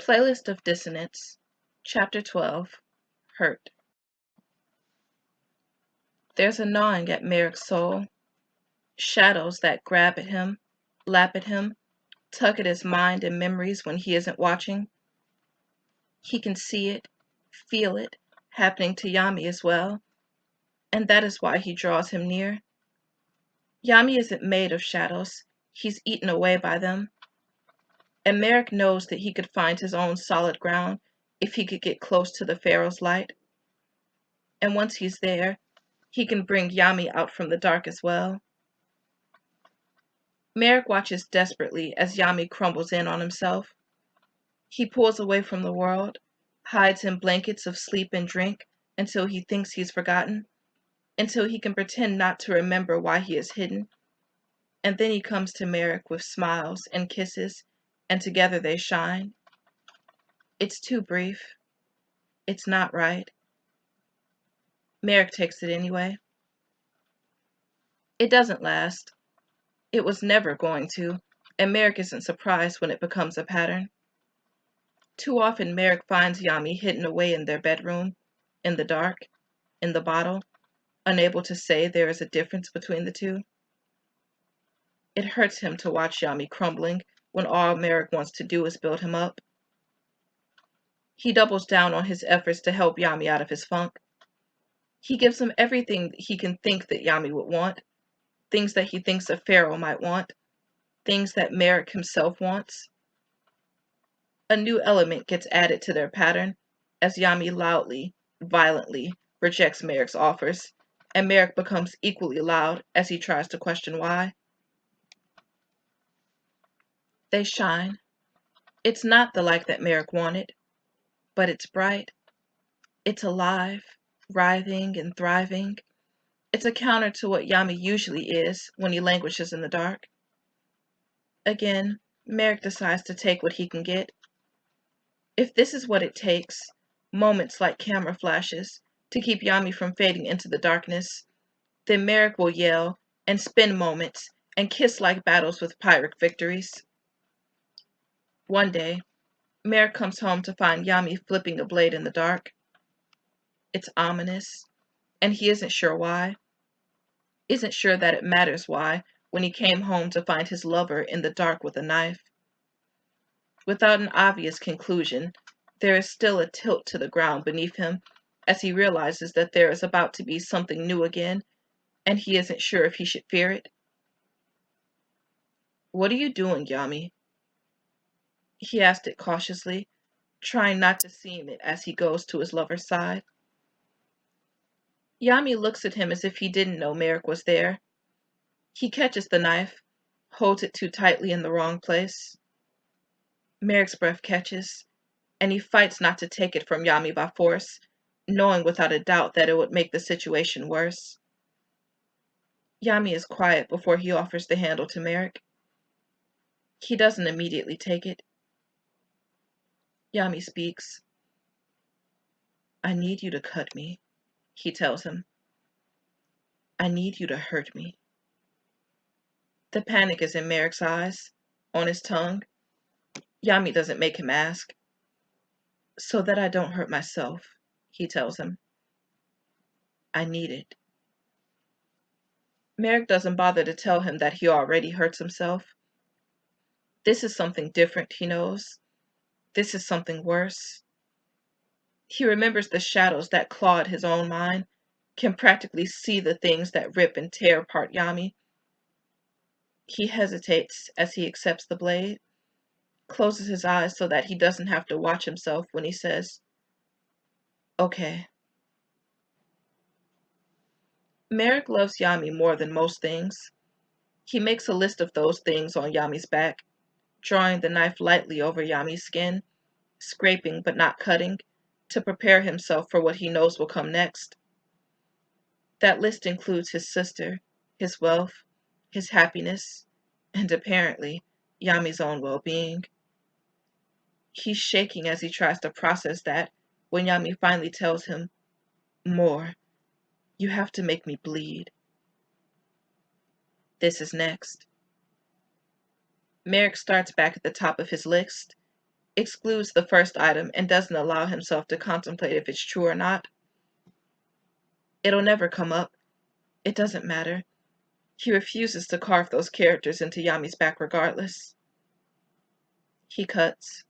Playlist of Dissonance, Chapter 12, Hurt. There's a gnawing at Merrick's soul, shadows that grab at him, lap at him, tug at his mind and memories when he isn't watching. He can see it, feel it, happening to Yami as well, and that is why he draws him near. Yami isn't made of shadows, he's eaten away by them, and Merrick knows that he could find his own solid ground if he could get close to the Pharaoh's light. And once he's there, he can bring Yami out from the dark as well. Merrick watches desperately as Yami crumbles in on himself. He pulls away from the world, hides in blankets of sleep and drink until he thinks he's forgotten, until he can pretend not to remember why he is hidden. And then he comes to Merrick with smiles and kisses, and together they shine. It's too brief. It's not right. Merrick takes it anyway. It doesn't last. It was never going to, and Merrick isn't surprised when it becomes a pattern. Too often Merrick finds Yami hidden away in their bedroom, in the dark, in the bottle, unable to say there is a difference between the two. It hurts him to watch Yami crumbling when all Merrick wants to do is build him up. He doubles down on his efforts to help Yami out of his funk. He gives him everything he can think that Yami would want, things that he thinks a pharaoh might want, things that Merrick himself wants. A new element gets added to their pattern as Yami loudly, violently rejects Merrick's offers, and Merrick becomes equally loud as he tries to question why. They shine. It's not the light that Merrick wanted, but it's bright. It's alive, writhing and thriving. It's a counter to what Yami usually is when he languishes in the dark. Again, Merrick decides to take what he can get. If this is what it takes, moments like camera flashes, to keep Yami from fading into the darkness, then Merrick will yell and spin moments and kiss like battles with Pyrrhic victories. One day, Merrick comes home to find Yami flipping a blade in the dark. It's ominous, and he isn't sure why. Isn't sure that it matters why when he came home to find his lover in the dark with a knife. Without an obvious conclusion, there is still a tilt to the ground beneath him as he realizes that there is about to be something new again, and he isn't sure if he should fear it. "What are you doing, Yami?" He asked it cautiously, trying not to seem it as he goes to his lover's side. Yami looks at him as if he didn't know Merrick was there. He catches the knife, holds it too tightly in the wrong place. Merrick's breath catches, and he fights not to take it from Yami by force, knowing without a doubt that it would make the situation worse. Yami is quiet before he offers the handle to Merrick. He doesn't immediately take it. Yami speaks. "I need you to cut me," he tells him. "I need you to hurt me." The panic is in Merrick's eyes, on his tongue. Yami doesn't make him ask. "So that I don't hurt myself," he tells him. "I need it." Merrick doesn't bother to tell him that he already hurts himself. This is something different, he knows. This is something worse. He remembers the shadows that clawed his own mind, can practically see the things that rip and tear apart Yami. He hesitates as he accepts the blade, closes his eyes so that he doesn't have to watch himself when he says, "Okay." Merrick loves Yami more than most things. He makes a list of those things on Yami's back, drawing the knife lightly over Yami's skin, scraping but not cutting, to prepare himself for what he knows will come next. That list includes his sister, his wealth, his happiness, and apparently, Yami's own well-being. He's shaking as he tries to process that when Yami finally tells him, "More. You have to make me bleed." This is next. Merrick starts back at the top of his list. excludes the first item and doesn't allow himself to contemplate if it's true or not. It'll never come up. It doesn't matter. He refuses to carve those characters into Yami's back regardless. He cuts.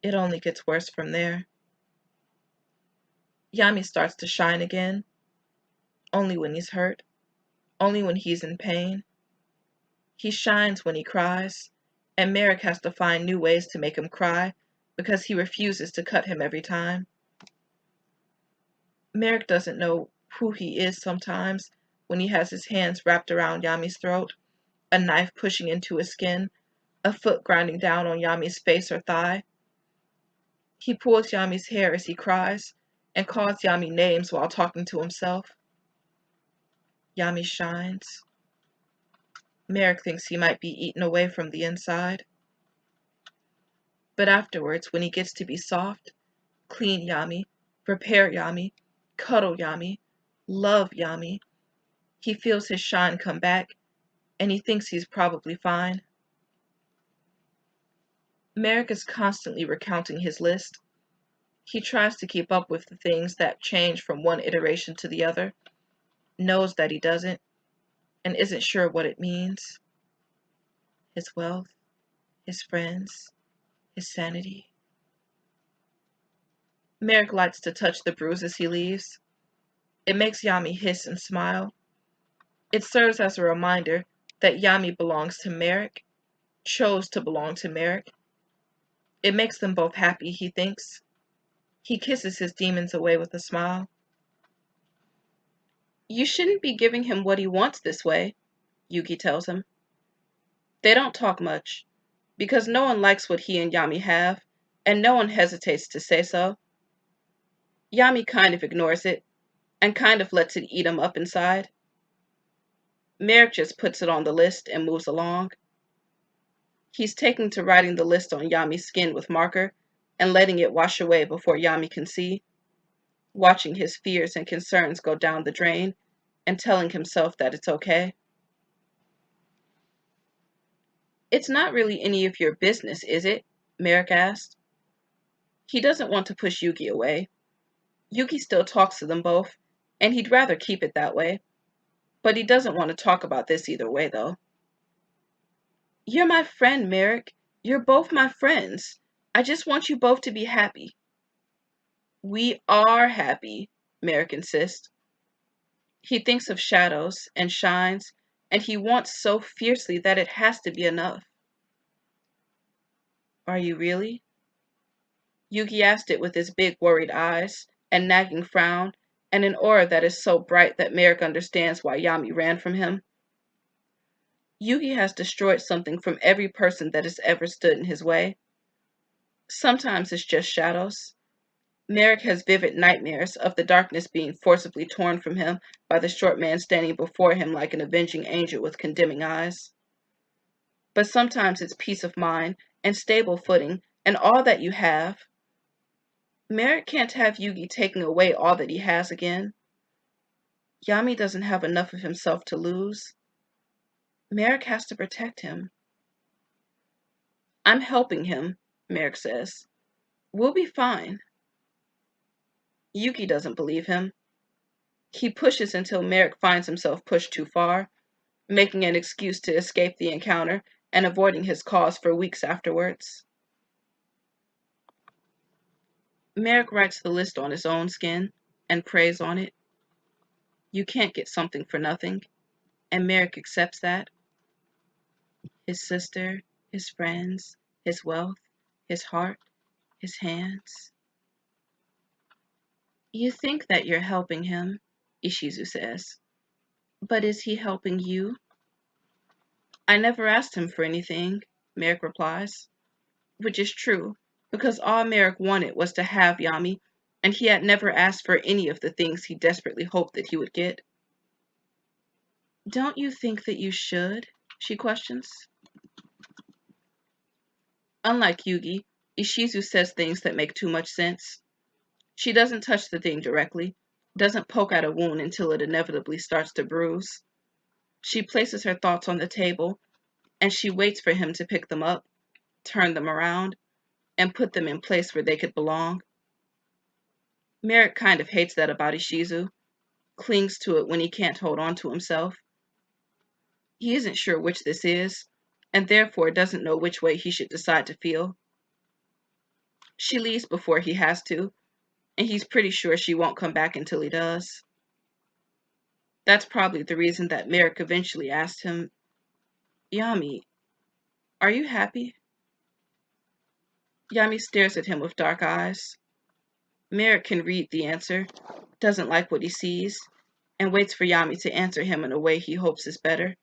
It only gets worse from there. Yami starts to shine again, only when he's hurt, only when he's in pain. He shines when he cries, and Merrick has to find new ways to make him cry because he refuses to cut him every time. Merrick doesn't know who he is sometimes when he has his hands wrapped around Yami's throat, a knife pushing into his skin, a foot grinding down on Yami's face or thigh. He pulls Yami's hair as he cries and calls Yami names while talking to himself. Yami shines. Merrick thinks he might be eaten away from the inside. But afterwards, when he gets to be soft, clean Yami, repair Yami, cuddle Yami, love Yami, he feels his shine come back, and he thinks he's probably fine. Merrick is constantly recounting his list. He tries to keep up with the things that change from one iteration to the other, knows that he doesn't, and isn't sure what it means. His wealth, his friends, his sanity. Merrick likes to touch the bruises he leaves. It makes Yami hiss and smile. It serves as a reminder that Yami belongs to Merrick, chose to belong to Merrick. It makes them both happy, he thinks. He kisses his demons away with a smile. You shouldn't be giving him what he wants this way, Yugi tells him. They don't talk much, because no one likes what he and Yami have, and no one hesitates to say so. Yami kind of ignores it, and kind of lets it eat him up inside. Merrick just puts it on the list and moves along. He's taking to writing the list on Yami's skin with marker and letting it wash away before Yami can see, watching his fears and concerns go down the drain and telling himself that it's okay. It's not really any of your business, is it? Merrick asked. He doesn't want to push Yugi away. Yugi still talks to them both, and he'd rather keep it that way. But he doesn't want to talk about this either way, though. You're my friend, Merrick. You're both my friends. I just want you both to be happy. We are happy, Merrick insists. He thinks of shadows and shines, and he wants so fiercely that it has to be enough. Are you really? Yugi asked it with his big worried eyes and nagging frown and an aura that is so bright that Merrick understands why Yami ran from him. Yugi has destroyed something from every person that has ever stood in his way. Sometimes it's just shadows. Merrick has vivid nightmares of the darkness being forcibly torn from him by the short man standing before him like an avenging angel with condemning eyes. But sometimes it's peace of mind and stable footing and all that you have. Merrick can't have Yugi taking away all that he has again. Yami doesn't have enough of himself to lose. Merrick has to protect him. I'm helping him, Merrick says. We'll be fine. Yugi doesn't believe him. He pushes until Merrick finds himself pushed too far, making an excuse to escape the encounter and avoiding his cause for weeks afterwards. Merrick writes the list on his own skin and prays on it. You can't get something for nothing, and Merrick accepts that. His sister, his friends, his wealth, his heart, his hands. You think that you're helping him, Ishizu says. But is he helping you? I never asked him for anything, Merrick replies. Which is true, because all Merrick wanted was to have Yami, and he had never asked for any of the things he desperately hoped that he would get. Don't you think that you should? She questions. Unlike Yugi, Ishizu says things that make too much sense. She doesn't touch the thing directly, doesn't poke at a wound until it inevitably starts to bruise. She places her thoughts on the table, and she waits for him to pick them up, turn them around, and put them in place where they could belong. Merrick kind of hates that about Ishizu, clings to it when he can't hold on to himself. He isn't sure which this is, and therefore doesn't know which way he should decide to feel. She leaves before he has to, and he's pretty sure she won't come back until he does. That's probably the reason that Merrick eventually asked him, "Yami, are you happy?" Yami stares at him with dark eyes. Merrick can read the answer, doesn't like what he sees, and waits for Yami to answer him in a way he hopes is better.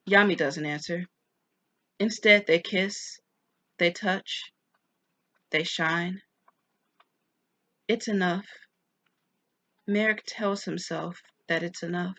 Yami doesn't answer. Instead, they kiss, they touch, they shine. It's enough. Merrick tells himself that it's enough.